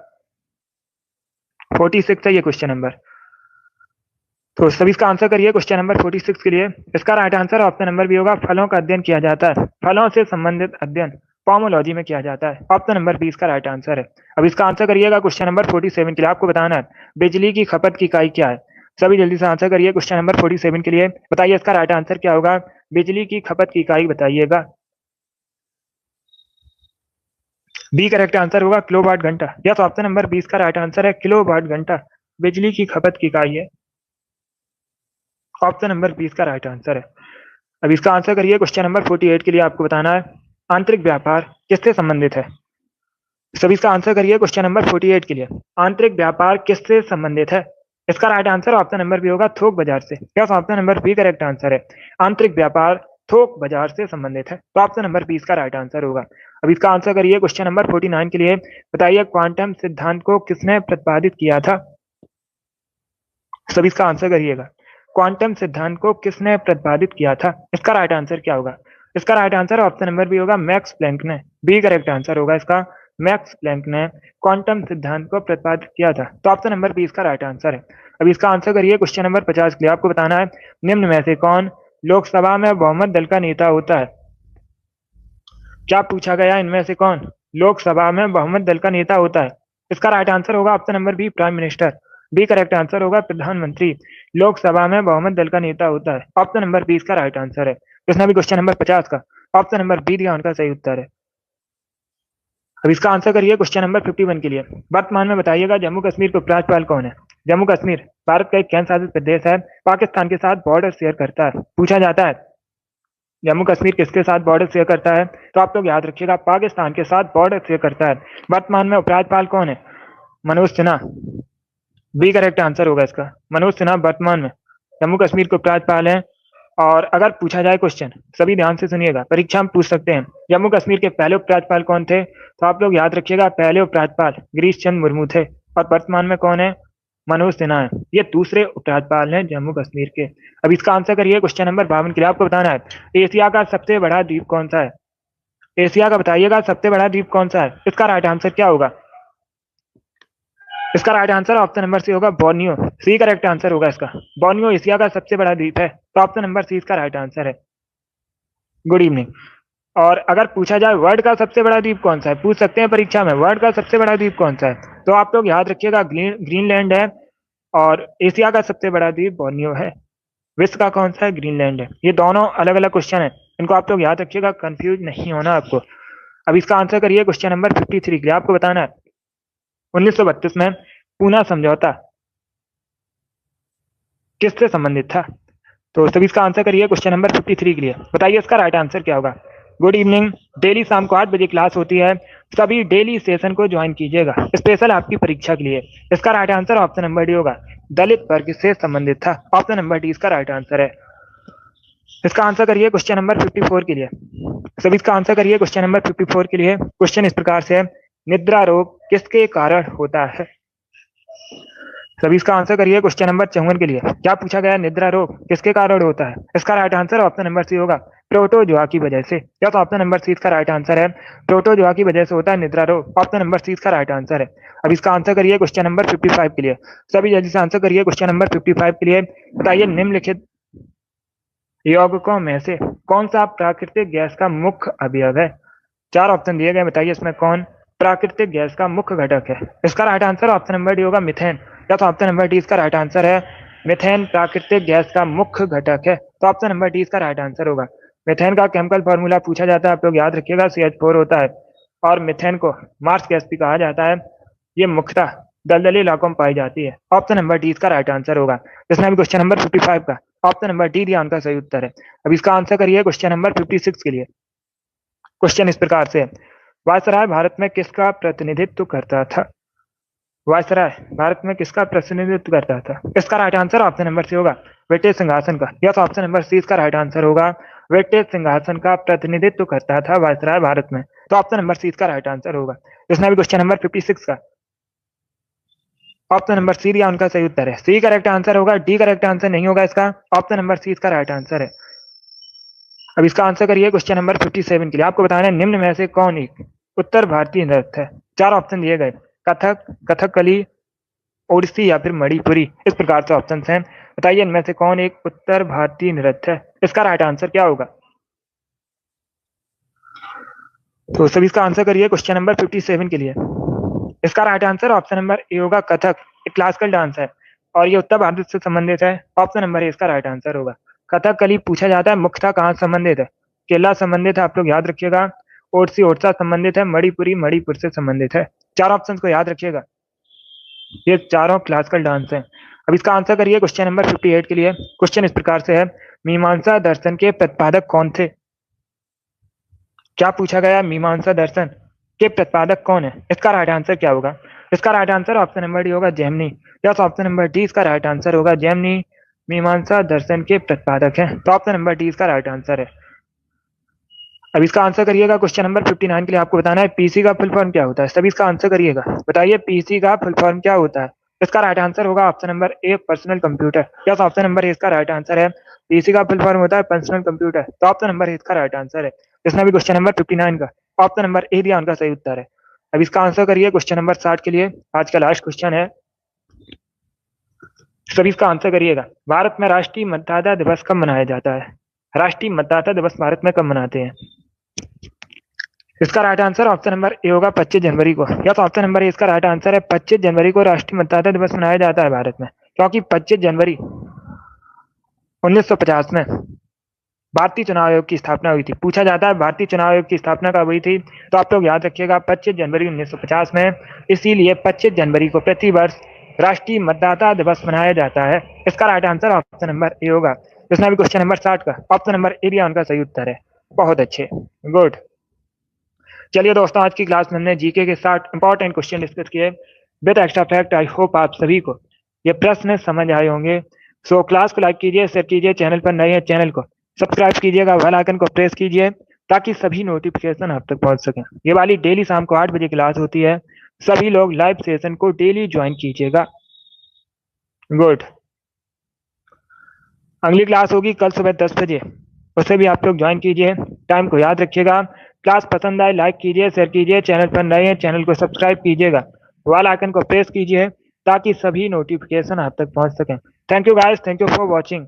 S1: 46 है ये क्वेश्चन नंबर। तो सभी इसका आंसर करिए क्वेश्चन नंबर 46 के लिए। इसका right answer option number B होगा, फलों का अध्ययन किया जाता है। फलों से संबंधित अध्ययन पोमोलॉजी में किया जाता है। ऑप्शन नंबर बी इसका राइट आंसर है। अब इसका आंसर करिएगा क्वेश्चन नंबर 47 के लिए। आपको बताना है बिजली की खपत की इकाई क्या है। सभी जल्दी से आंसर करिए क्वेश्चन नंबर 47 के लिए। बताइए इसका राइट आंसर क्या होगा। बिजली की खपत की इकाई बताइएगा। बी करेक्ट आंसर होगा, किलोवाट घंटा। यस, ऑप्शन नंबर 20 का राइट आंसर है, किलोवाट घंटा बिजली की खपत की इकाई है। ऑप्शन नंबर 20 का राइट आंसर है। अब इसका आंसर करिए क्वेश्चन नंबर 48 के लिए। आपको बताना है आंतरिक व्यापार किससे संबंधित है। सभी इसका आंसर करिए क्वेश्चन नंबर 48 के लिए। आंतरिक व्यापार किससे संबंधित है? इसका right answer option number B होगा, थोक बाजार से। Yes, option number B correct answer है। आंतरिक व्यापार थोक बाजार से संबंधित है। तो ऑप्शन नंबर बी इसका राइट आंसर होगा। अब इसका आंसर करिए क्वेश्चन नंबर 49 के लिए। बताइए क्वांटम सिद्धांत को किसने प्रतिपादित किया था। सभी इसका आंसर करिएगा। क्वांटम सिद्धांत को किसने प्रतिपादित किया था? इसका राइट आंसर क्या होगा? इसका right answer option number B होगा, मैक्स प्लैंक ने। बी करेक्ट आंसर होगा इसका। मैक्स प्लैंक ने क्वांटम सिद्धांत को प्रतिपादित किया था। तो ऑप्शन नंबर बी इसका राइट आंसर है। अब इसका आंसर करिए क्वेश्चन नंबर 50 के लिए। आपको बताना है निम्न में से कौन लोकसभा में बहुमत दल का नेता होता है। क्या पूछा गया? इनमें से कौन लोकसभा में बहुमत दल का नेता होता है? इसका राइट आंसर होगा option number B, prime minister. B correct answer होगा, प्रधानमंत्री लोकसभा में बहुमत दल का नेता होता है। ऑप्शन नंबर बी इसका राइट आंसर है। जिसने भी क्वेश्चन नंबर 50 का ऑप्शन नंबर बी दिया उनका सही उत्तर है। अब इसका आंसर करिए क्वेश्चन नंबर 51 के लिए। वर्तमान में बताइएगा जम्मू कश्मीर के उपराज्यपाल कौन है। जम्मू कश्मीर भारत का एक केंद्र शासित प्रदेश है, पाकिस्तान के साथ बॉर्डर शेयर करता है। पूछा जाता है जम्मू कश्मीर किसके साथ बॉर्डर शेयर करता है? तो आप लोग याद रखिएगा पाकिस्तान के साथ बॉर्डर शेयर करता है। वर्तमान में उपराज्यपाल कौन है? Manoj Sinha. B correct answer होगा इसका, मनोज सिन्हा वर्तमान में जम्मू कश्मीर के उपराज्यपाल हैं। और अगर पूछा जाए क्वेश्चन, सभी ध्यान से सुनिएगा, परीक्षा में पूछ सकते हैं, जम्मू कश्मीर के पहले उपराज्यपाल कौन थे? तो आप लोग याद रखिएगा पहले उपराज्यपाल गिरीश चंद्र मुर्मू थे। और वर्तमान में कौन है? मनोज सिन्हा है। ये दूसरे उपराज्यपाल हैं जम्मू कश्मीर के। अब इसका आंसर करिए क्वेश्चन नंबर 52 के लिए। आपको बताना है एशिया का सबसे बड़ा द्वीप कौन सा है? एशिया का बताइएगा सबसे बड़ा द्वीप कौन सा है? इसका राइट आंसर क्या होगा? इसका right answer option number C होगा बोर्नियो। सी करेक्ट आंसर होगा इसका। बोर्नियो एशिया का सबसे बड़ा द्वीप है, तो ऑप्शन नंबर सी इसका राइट आंसर है। Good evening. और अगर पूछा जाए वर्ल्ड का सबसे बड़ा द्वीप कौन सा है, पूछ सकते हैं परीक्षा में, वर्ल्ड का सबसे बड़ा द्वीप कौन सा है? तो आप लोग याद रखिएगा ग्रीनलैंड है। और एशिया का सबसे बड़ा द्वीप बोर्नियो है। विश्व का कौन सा है? ग्रीनलैंड है। ये दोनों अलग अलग क्वेश्चन है, इनको आप लोग याद रखिएगा, कंफ्यूज नहीं होना आपको। अब इसका आंसर करिए क्वेश्चन नंबर 53 के लिए। आपको बताना है 1932 में पूना समझौता किससे संबंधित था? तो सभी इसका आंसर करिए क्वेश्चन नंबर 53 के लिए। बताइए इसका राइट आंसर क्या होगा? Good evening. डेली शाम को 8 बजे क्लास होती है, सभी डेली सेशन को ज्वाइन कीजिएगा, स्पेशल आपकी परीक्षा के लिए। इसका right answer option number D होगा, दलित वर्ग से संबंधित था। ऑप्शन नंबर डी इसका राइट आंसर है। इसका आंसर करिए क्वेश्चन नंबर 54 के लिए। सभी इसका आंसर करिए क्वेश्चन नंबर 54 के लिए। क्वेश्चन इस प्रकार से है, निद्रा रोग किसके कारण होता है? सभी इसका आंसर करिए क्वेश्चन नंबर 54 के लिए। क्या पूछा गया? निद्रा रोग किसके कारण होता है? इसका right answer option number C होगा, प्रोटोजोआ की वजह से। या तो ऑप्शन नंबर सी इसका राइट आंसर है, प्रोटोजोआ की वजह से होता है निद्रा रोग। ऑप्शन नंबर सी इसका राइट आंसर है। अब इसका आंसर करिए क्वेश्चन नंबर 55 के लिए। सभी जल्दी से आंसर करिए क्वेश्चन नंबर 55 के लिए। बताइए निम्नलिखित यौगिकों में से कौन सा प्राकृतिक गैस का मुख्य अवयव है? 4 ऑप्शन दिए गए, बताइए इसमें कौन प्राकृतिक गैस का मुख्य घटक है? इसका right answer option number D होगा, मिथेन। या तो ऑप्शन नंबर डी इसका राइट आंसर है, मिथेन प्राकृतिक गैस का मुख्य घटक है। तो ऑप्शन नंबर डी इसका राइट आंसर होगा। मिथेन का केमिकल फॉर्मूला पूछा जाता है, आप लोग याद रखिएगा, CH4 होता है। और मिथेन को मार्स गैस भी कहा जाता है। ये मुख्यतः दलदली इलाकों में पाई जाती है। ऑप्शन नंबर डी इसका राइट आंसर होगा। जिसने भी क्वेश्चन नंबर 55 का ऑप्शन नंबर डी दिया, उनका सही उत्तर है। अब इसका आंसर करिए क्वेश्चन नंबर 56 के लिए। क्वेश्चन इस प्रकार से, वायसराय भारत में किसका प्रतिनिधित्व करता था? वायसराय भारत में किसका प्रतिनिधित्व करता था? इसका right answer option number C होगा, ब्रिटिश सिंहासन का। या तो ऑप्शन नंबर सी इसका राइट आंसर होगा, ब्रिटिश सिंहासन का प्रतिनिधित्व करता था वायसराय भारत में। तो ऑप्शन नंबर सी इसका राइट आंसर होगा। जिसने भी क्वेश्चन नंबर 56 का ऑप्शन नंबर सी दिया, उनका सही उत्तर है। सी करेक्ट आंसर होगा, डी करेक्ट आंसर नहीं होगा इसका। ऑप्शन नंबर सी इसका राइट आंसर है। अब इसका आंसर करिए क्वेश्चन नंबर 57 के लिए। आपको बताना है निम्न में से कौन एक उत्तर भारतीय नृत्य है? 4 ऑप्शन दिए गए, कथक, कथकली, ओडिसी या फिर मणिपुरी। इस प्रकार से ऑप्शन हैं। बताइए इनमें से कौन एक उत्तर भारतीय नृत्य है? इसका राइट आंसर क्या होगा? तो सभी इसका आंसर करिए क्वेश्चन नंबर 57 के लिए। इसका right answer option number A होगा, कथक। एक क्लासिकल डांस है और ये उत्तर भारत से संबंधित है। ऑप्शन नंबर ए इसका राइट आंसर होगा। कथकली पूछा जाता है मुख्यतः कहाँ संबंधित है? केरला संबंधित है, आप लोग याद रखिएगा। ओडिसी ओडिशा संबंधित है, मणिपुरी मणिपुर से संबंधित है। 4 ऑप्शन को याद रखिएगा, ये चारों क्लासिकल डांस हैं। अब इसका आंसर करिए क्वेश्चन नंबर 58 के लिए। क्वेश्चन इस प्रकार से है, मीमांसा दर्शन के प्रतिपादक कौन थे? क्या पूछा गया? मीमांसा दर्शन के प्रतिपादक कौन है? इसका राइट आंसर क्या होगा? इसका right answer option number D होगा, जैमिनी। या तो ऑप्शन नंबर डी इसका राइट आंसर होगा, जैमिनी मीमांसा दर्शन के प्रतिपादक हैं। तो ऑप्शन नंबर डी इसका राइट आंसर है। अब इसका आंसर करिएगा क्वेश्चन नंबर 59 के लिए। आपको बताना है पीसी का फुल फॉर्म क्या होता है? सभी इसका आंसर करिएगा। बताइए पीसी का फुल फॉर्म क्या होता है? इसका राइट आंसर होगा option number A, personal computer. या तो ऑप्शन नंबर ए इसका राइट आंसर है, पीसी का फुल फॉर्म होता है पर्सनल कंप्यूटर। तो ऑप्शन नंबर ए इसका राइट आंसर है। जिसने भी क्वेश्चन नंबर 59 का ऑप्शन नंबर ए दिया, उनका सही उत्तर है। अब इसका आंसर करिए क्वेश्चन नंबर 60 के लिए। आज का लास्ट क्वेश्चन है, सभी इसका आंसर करिएगा। भारत में राष्ट्रीय मतदाता दिवस कब मनाया जाता है? राष्ट्रीय मतदाता दिवस भारत में कब मनाते हैं? इसका right answer option number A होगा, 25 जनवरी को। या तो ऑप्शन नंबर ए इसका राइट आंसर है, 25 जनवरी को राष्ट्रीय मतदाता दिवस मनाया जाता है भारत में। क्योंकि 25 जनवरी 1950 में भारतीय चुनाव आयोग की स्थापना हुई थी। पूछा जाता है भारतीय चुनाव आयोग की स्थापना कब हुई थी? तो आप लोग याद रखिएगा 25 जनवरी 1950 में। इसीलिए 25 जनवरी को प्रतिवर्ष राष्ट्रीय मतदाता दिवस मनाया जाता है। इसका right answer option number A होगा। इसमें भी क्वेश्चन नंबर 60 का ऑप्शन नंबर एरिया उनका सही उत्तर है। बहुत अच्छे, गुड। चलिए दोस्तों, आज की क्लास में हमने जीके के 60 इंपॉर्टेंट क्वेश्चन डिस्कस किए with extra fact. I hope आप सभी को ये प्रश्न समझ आए होंगे। सो क्लास को लाइक कीजिए, शेयर कीजिए, चैनल पर नए हैं चैनल को सब्सक्राइब कीजिएगा, बेल आइकन को प्रेस कीजिए ताकि सभी नोटिफिकेशन आप तक पहुंच सकें। ये वाली डेली शाम को 8 बजे क्लास होती है, सभी लोग लाइव सेशन को डेली ज्वाइन कीजिएगा। गुड। अगली क्लास होगी कल सुबह 10 बजे, उसे भी आप लोग ज्वाइन कीजिए। टाइम को याद रखिएगा। क्लास पसंद आए लाइक कीजिए, शेयर कीजिए, चैनल पर नए हैं चैनल को सब्सक्राइब कीजिएगा, बेल आइकन को प्रेस कीजिए ताकि सभी नोटिफिकेशन आप तक पहुंच सकें। Thank you guys, thank you for watching.